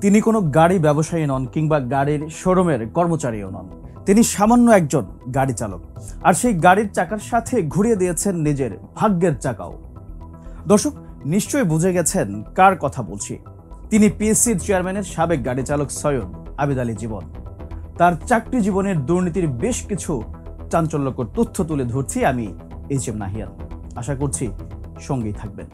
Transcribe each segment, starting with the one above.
তিনি কোনো গাড়ি ব্যবসায়ী নন কিংবা গাড়ির শোরুমের কর্মচারীও নন। তিনি সামান্য একজন গাড়ি চালক, আর সেই গাড়ির চাকার সাথে ঘুরিয়ে দিয়েছেন নিজের ভাগ্যের চাকাও। দর্শক নিশ্চয়ই বুঝে গেছেন কার কথা বলছি। তিনি পিএসসির চেয়ারম্যানের সাবেক গাড়ি চালক সৈয়দ আবিদ আলী জীবন। তার চাকরি জীবনের দুর্নীতির বেশ কিছু চাঞ্চল্যকর তথ্য তুলে ধরছি আমি এইচ.এম. নাহিয়ান। আশা করছি সঙ্গেই থাকবেন।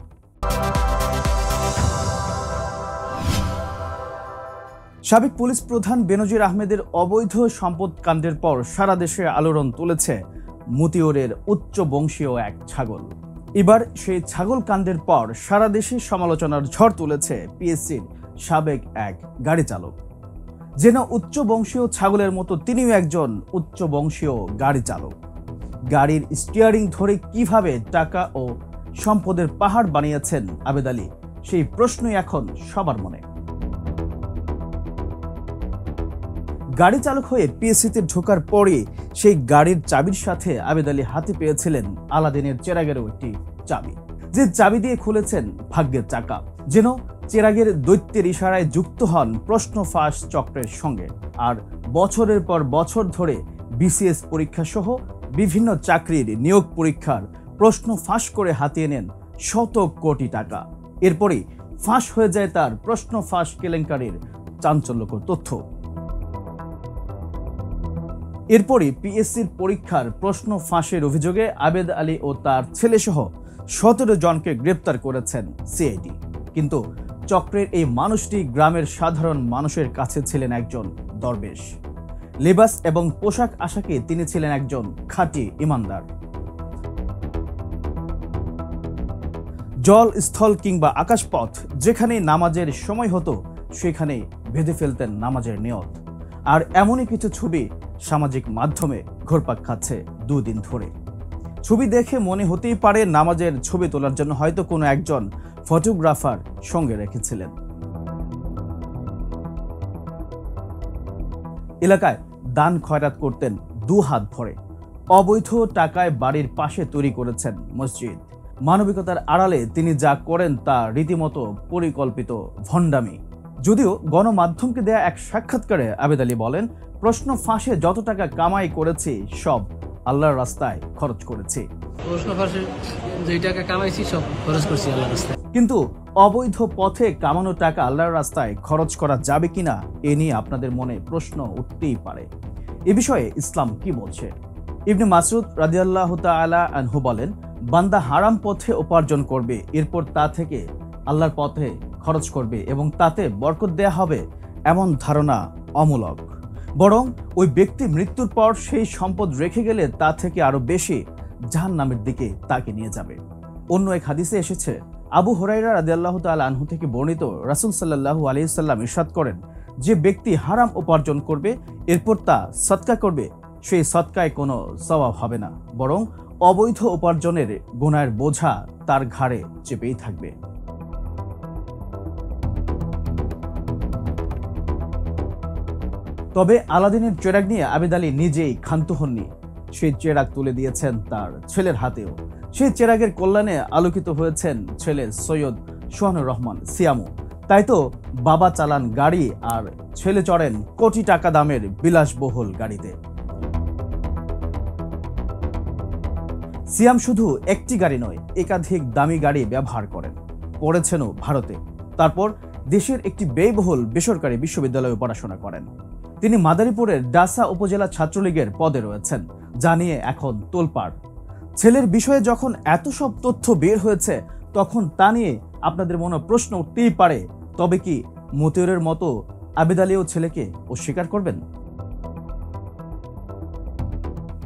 সাবেক পুলিশ প্রধান বেনজির আহমেদের অবৈধ সম্পদ কাণ্ডের পর সারা দেশে আলোড়ন তুলেছে মতিউরের উচ্চ বংশীয় এক ছাগল। এবার সেই ছাগল কাণ্ডের পর সারা দেশে সমালোচনার ঝড় তুলেছে পিএসসির সাবেক এক গাড়ি চালক। যেন উচ্চ বংশীয় ছাগলের মতো তিনিও একজন উচ্চ বংশীয় গাড়ি চালক। গাড়ির স্টিয়ারিং ধরে কিভাবে টাকা ও সম্পদের পাহাড় বানিয়েছেন আবিদ আলী, সেই প্রশ্নই এখন সবার মনে। গাড়ি চালক হয়ে পিএসসিতে ঢোকার পরে সেই গাড়ির চাবির সাথে আবিদ আলী হাতে পেয়েছিলেন আলাদিনের চেরাগেরও একটি চাবি, যে চাবি দিয়ে খুলেছেন ভাগ্যের চাকা। যেন চেরাগের দৈত্যের ইশারায় যুক্ত হন প্রশ্ন ফাঁস চক্রের সঙ্গে, আর বছরের পর বছর ধরে বিসিএস পরীক্ষা সহ বিভিন্ন চাকরির নিয়োগ পরীক্ষার প্রশ্ন ফাঁস করে হাতিয়ে নেন শত কোটি টাকা। এরপরেই ফাঁস হয়ে যায় তার প্রশ্ন ফাঁস কেলেঙ্কারির চাঞ্চল্যকর তথ্য। এরপরই পিএসসির পরীক্ষার প্রশ্ন ফাঁসের অভিযোগে আবিদ আলী ও তার ছেলেসহ 17 জনকে গ্রেপ্তার করেছেন সিআইডি। কিন্তু চক্রের এই মানুষটি গ্রামের সাধারণ মানুষের কাছে ছিলেন একজন দরবেশ। লেবাস এবং পোশাক আশাকে তিনি ছিলেন একজন খাঁটি ইমানদার। জল, স্থল কিংবা আকাশপথ যেখানে নামাজের সময় হতো সেখানে বেঁধে ফেলতেন নামাজের নিয়ত। আর এমনই কিছু ছবি সামাজিক মাধ্যমে ঘুরপাক খাচ্ছে দুদিন ধরে। ছবি দেখে মনে হতেই পারে নামাজের ছবি তোলার জন্য হয়তো কোনো একজন ফটোগ্রাফার সঙ্গে রেখেছিলেন। এলাকায় দান খয়রাত করতেন 2 হাত ভরে। অবৈধ টাকায় বাড়ির পাশে তৈরি করেছেন মসজিদ। মানবিকতার আড়ালে তিনি যা করেন তা রীতিমতো পরিকল্পিত ভণ্ডামি। যদিও গণমাধ্যমকে দেয়া এক সাক্ষাৎকারে আবিদ আলী বলেন, প্রশ্ন ফাঁসে যত টাকা কামাই করেছি সব আল্লাহর রাস্তায় খরচ করেছি। প্রশ্ন ফাঁসে যে টাকা কামাইছি সব খরচ করছি আল্লাহর রাস্তায়। কিন্তু অবৈধ পথে কামানো টাকা আল্লাহর রাস্তায় খরচ করা যাবে কিনা এ নিয়ে আপনাদের মনে প্রশ্ন উঠতেই পারে। এ বিষয়ে ইসলাম কি বলছে? ইবনে মাসউদ রাদিয়াল্লাহু তাআলা আনহু বলেন, বান্দা হারাম পথে উপার্জন করবে, এরপর তা থেকে আল্লাহর পথে খরচ করবে এবং তাতে বরকত দেয়া হবে, এমন ধারণা অমূলক। বরং ওই ব্যক্তি মৃত্যুর পর সেই সম্পদ রেখে গেলে তা থেকে আরো বেশি জাহান্নামের দিকে তাকে নিয়ে যাবে। অন্য এক হাদিসে এসেছে, আবু হুরায়রা রাদিয়াল্লাহু তাআলা আনহু থেকে বর্ণিত, রাসূল সাল্লাল্লাহু আলাইহি ওয়াসাল্লাম ইরশাদ করেন, যে ব্যক্তি হারাম উপার্জন করবে এরপর তা সদকা করবে, সেই সদকায় কোনো সওয়াব হবে না, বরং অবৈধ উপার্জনের গুনাহের বোঝা তার ঘাড়ে চেপেই থাকবে। তবে আলাদিনের চেরাগ নিয়ে আবিদ আলী নিজেই ক্ষান্ত হননি। সেই চেরাগ তুলে দিয়েছেন তার ছেলের হাতেও। সেই চেরাগের কল্যাণে আলোকিত হয়েছেন ছেলে সৈয়দ সোহানুর রহমান সিয়ামু। তাই তো বাবা চালান গাড়ি আর ছেলে চড়েন কোটি টাকা দামের বিলাসবহুল গাড়িতে। সিয়াম শুধু একটি গাড়ি নয়, একাধিক দামি গাড়ি ব্যবহার করেন। পড়েছেনও ভারতে। তারপর দেশের একটি ব্যয়বহুল বেসরকারি বিশ্ববিদ্যালয়ে পড়াশোনা করেন। তিনি মাদারীপুরের ডাসা উপজেলা ছাত্রলীগের পদে রয়েছেন, যা নিয়ে এখন তোলপাড়। ছেলের বিষয়ে যখন এত সব তথ্য বের হয়েছে, তখন তা নিয়ে আপনাদের মনে প্রশ্ন উঠতেই পারে, তবে কি মতিউরের মতো আবিদ আলীও ছেলেকে অস্বীকার করবেন?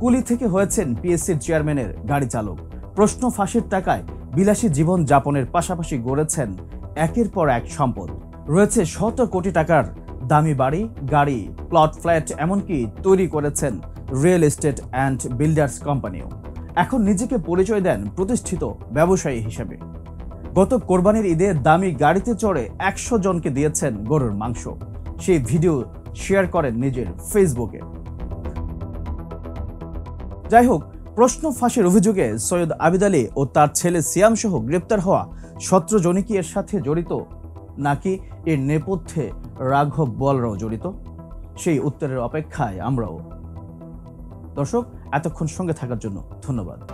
কুলি থেকে হয়েছেন পিএসসির চেয়ারম্যানের গাড়ি চালক। প্রশ্ন ফাঁসের টাকায় বিলাসী জীবন যাপনের পাশাপাশি গড়েছেন একের পর এক সম্পদ। রয়েছে শত কোটি টাকার দামি বাড়ি, গাড়ি, প্লট, ফ্ল্যাট, এমনকি তৈরি করেছেন রিয়েল এস্টেট অ্যান্ড বিল্ডার্স কোম্পানিও। এখন নিজেকে পরিচয় দেন প্রতিষ্ঠিত ব্যবসায়ী হিসেবে। গত কোরবানির ঈদে দামি গাড়িতে চড়ে 100 জনকে দিয়েছেন গরুর মাংস। সেই ভিডিও শেয়ার করেন নিজের ফেসবুকে। যাই হোক, প্রশ্ন ফাঁসের অভিযোগে সৈয়দ আবিদ আলী ও তার ছেলে সিয়াম সহ গ্রেপ্তার হওয়া 17 জনই কি এর সাথে জড়িত, নাকি এর নেপথ্যে রাঘব বোয়ালরাও জড়িত? সেই উত্তরের অপেক্ষায় আমরাও। দর্শক, এতক্ষণ সঙ্গে থাকার জন্য ধন্যবাদ।